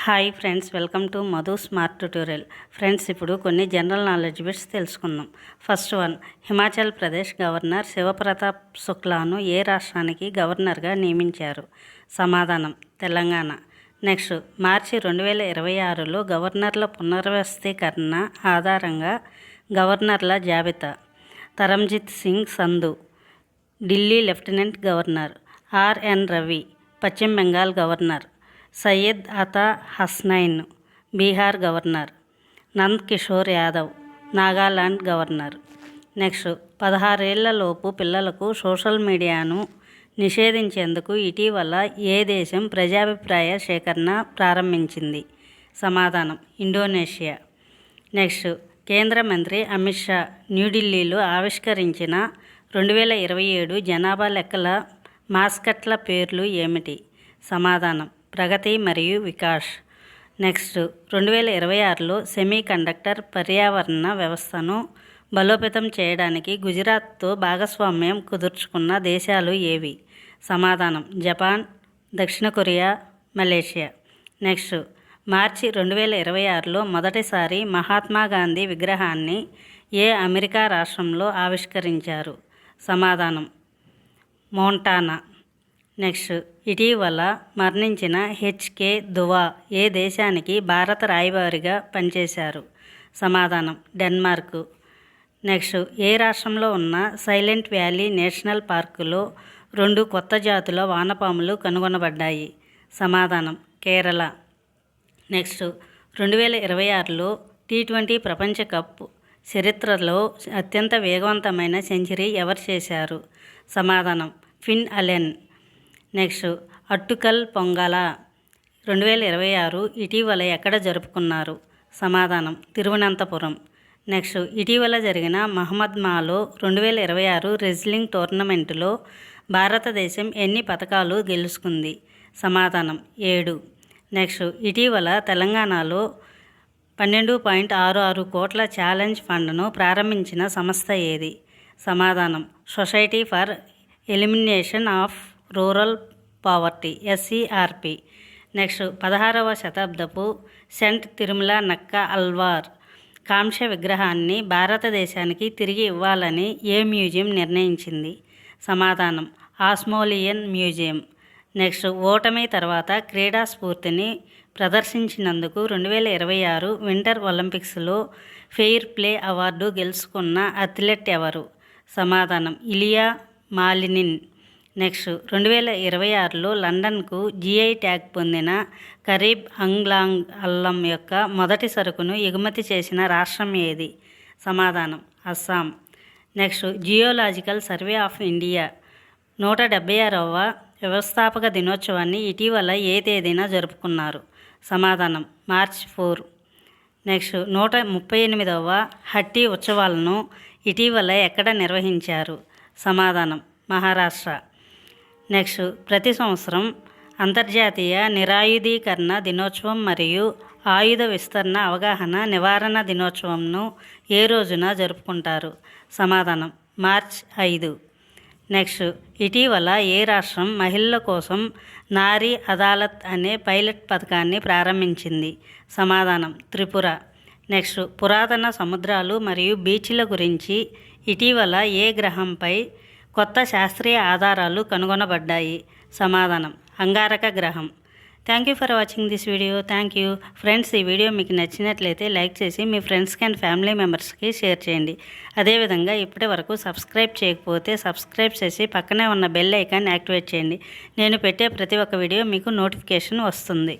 Hi friends, welcome to Madhu smart tutorial. Friends, ఇప్పుడు కొన్ని general knowledge bits తెలుసుకుందాం. First one, Himachal Pradesh governor Shivpratap శుక్లాను ఏ రాష్ట్రానికి గవర్నర్గా నియమించారు? సమాధానం తెలంగాణ. నెక్స్ట్, మార్చి 2026లో గవర్నర్ల పునర్వ్యవస్థీకరణ ఆధారంగా గవర్నర్ల జాబితా. Taranjit Singh Sandhu Delhi lieutenant governor, RN Ravi Paschim Bengal governor, Syed Ata Hasnain Bihar governor, Nand Kishore Yadav Nagaland governor. Next, 16 ఏళ్లలోపు పిల్లలకు సోషల్ మీడియాను నిషేధించేందుకు ఇటీవల ఏ దేశం ప్రజాభిప్రాయ సేకరణ ప్రారంభించింది? సమాధానం ఇండోనేషియా. నెక్స్ట్, కేంద్ర మంత్రి అమిత్ షా న్యూఢిల్లీలో ఆవిష్కరించిన 2027 జనాభా లెక్కల మాస్కట్ల పేర్లు ఏమిటి? సమాధానం ప్రగతి మరియు వికాస్. నెక్స్ట్, 2026లో సెమీ కండక్టర్ పర్యావరణ వ్యవస్థను బలోపేతం చేయడానికి గుజరాత్తో భాగస్వామ్యం కుదుర్చుకున్న దేశాలు ఏవి? సమాధానం జపాన్, దక్షిణ కొరియా, మలేషియా. నెక్స్ట్, మార్చి 2026లో మొదటిసారి మహాత్మా గాంధీ విగ్రహాన్ని ఏ అమెరికా రాష్ట్రంలో ఆవిష్కరించారు? సమాధానం మోంటానా. నెక్స్ట్, ఇటీవల మరణించిన హెచ్కే దువా ఏ దేశానికి భారత రాయబారిగా పనిచేశారు? సమాధానం డెన్మార్క్. నెక్స్ట్, ఏ రాష్ట్రంలో ఉన్న సైలెంట్ వ్యాలీ నేషనల్ పార్కులో 2 కొత్త జాతుల వానపాములు కనుగొనబడ్డాయి? సమాధానం కేరళ. నెక్స్ట్, 2026లో T20 ప్రపంచ కప్ చరిత్రలో అత్యంత వేగవంతమైన సెంచరీ ఎవరు చేశారు? సమాధానం ఫిన్ అలెన్. నెక్స్ట్, అట్టుకల్ పొంగల 2026 ఇటీవల ఎక్కడ జరుపుకున్నారు? సమాధానం తిరువనంతపురం. నెక్స్ట్, ఇటీవల జరిగిన మహమ్మద్ మాలో 2026 రెజ్లింగ్ టోర్నమెంటులో భారతదేశం ఎన్ని పతకాలు గెలుచుకుంది? సమాధానం 7. నెక్స్ట్, ఇటీవల తెలంగాణలో 12.66 కోట్ల ఛాలెంజ్ ఫండ్ను ప్రారంభించిన సంస్థ ఏది? సమాధానం society for elimination of rural poverty SCRP. Next, 16వ శతాబ్దపు సెంట్ తిరుమల నక్క అల్వార్ కాంస్య విగ్రహాన్ని భారతదేశానికి తిరిగి ఇవ్వాలని ఏ మ్యూజియం నిర్ణయించింది? సమాధానం ఆస్మోలియన్ మ్యూజియం. నెక్స్ట్, ఓటమి తర్వాత క్రీడా స్ఫూర్తిని ప్రదర్శించినందుకు 2026 వింటర్ ఒలింపిక్స్లో ఫెయిర్ ప్లే అవార్డు గెలుచుకున్న అథ్లెట్ ఎవరు? సమాధానం ఇలియా మాలినిన్. నెక్స్ట్, 2026లో లండన్కు GI ట్యాగ్ పొందిన కరీబ్ అంగ్లాంగ్ అల్లం యొక్క మొదటి సరుకును ఎగుమతి చేసిన రాష్ట్రం ఏది? సమాధానం Assam. Next, geological survey of India 176వ వ్యవస్థాపక దినోత్సవాన్ని ఇటీవల ఏ తేదీన జరుపుకున్నారు? సమాధానం మార్చ్ 4. నెక్స్ట్, 138వ హట్టి ఉత్సవాలను ఇటీవల ఎక్కడ నిర్వహించారు? సమాధానం మహారాష్ట్ర. నెక్స్ట్, ప్రతి సంవత్సరం అంతర్జాతీయ నిరాయుధీకరణ దినోత్సవం మరియు ఆయుధ విస్తరణ అవగాహన నివారణ దినోత్సవంను ఏ రోజున జరుపుకుంటారు? సమాధానం మార్చ్ 5. నెక్స్ట్, ఇటీవల ఏ రాష్ట్రం మహిళల కోసం నారీ అదాలత్ అనే పైలట్ పథకాన్ని ప్రారంభించింది? సమాధానం త్రిపుర. నెక్స్ట్, పురాతన సముద్రాలు మరియు బీచ్ల గురించి ఇటీవల ఏ గ్రహంపై కొత్త శాస్త్రీయ ఆధారాలు కనుగొనబడ్డాయి? సమాధానం అంగారక గ్రహం. Thank you for watching this video. Thank you friends. ఈ వీడియో మీకు నచ్చినట్లయితే లైక్ చేసి మీ ఫ్రెండ్స్కి అండ్ ఫ్యామిలీ మెంబర్స్కి షేర్ చేయండి. అదేవిధంగా ఇప్పటి వరకు సబ్స్క్రైబ్ చేయకపోతే సబ్స్క్రైబ్ చేసి పక్కనే ఉన్న బెల్ ఐకాన్ యాక్టివేట్ చేయండి. నేను పెట్టే ప్రతి ఒక్క వీడియో మీకు నోటిఫికేషన్ వస్తుంది.